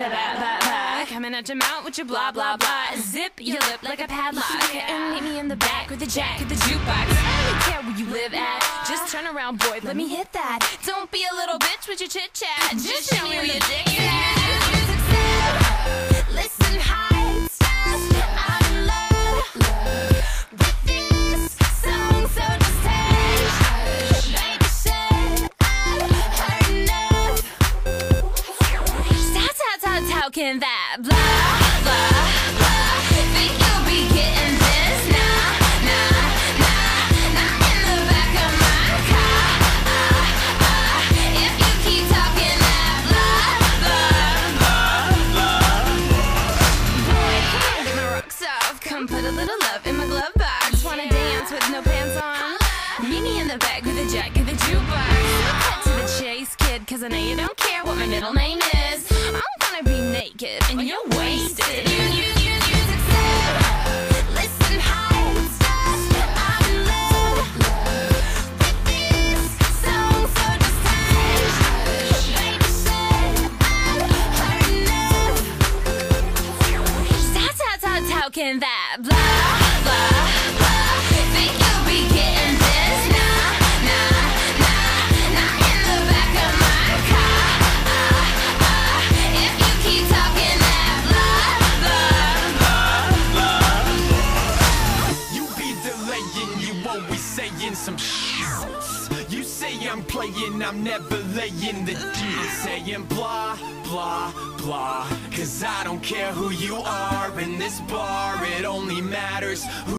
Coming at your mouth with your blah blah blah. Zip your lip like a padlock. And meet me in the back with the jack of the jukebox. I don't care where you live at. Just turn around, boy, let me hit that. Don't be a little bitch with your chit chat. Just show me where your dick is at. Listen high, I'm in love with this song, so just hush. Baby said I've heard enough. How can that blah, blah, blah? Think you'll be getting this? Nah, nah, nah, not in the back of my car. If you keep talking that blah, blah, blah, blah. Boy, come on, get my rocks off. Come put a little love in my glove box. Wanna dance with no pants on? Meet me in the back with a jack of the jukebox. Cut to the chase, kid, cause I know you don't care what my middle name is. Be naked and you're wasted. Listen high, I'm in love with this song, so just hush. Baby said I've heard enough. How can that blah, blah, blah? Think you'll be getting this? Nah, nah, nah, not in the back of my car. Saying some shit. You say I'm playing, I'm never laying the deal. Saying blah, blah, blah. Cause I don't care who you are in this bar, it only matters who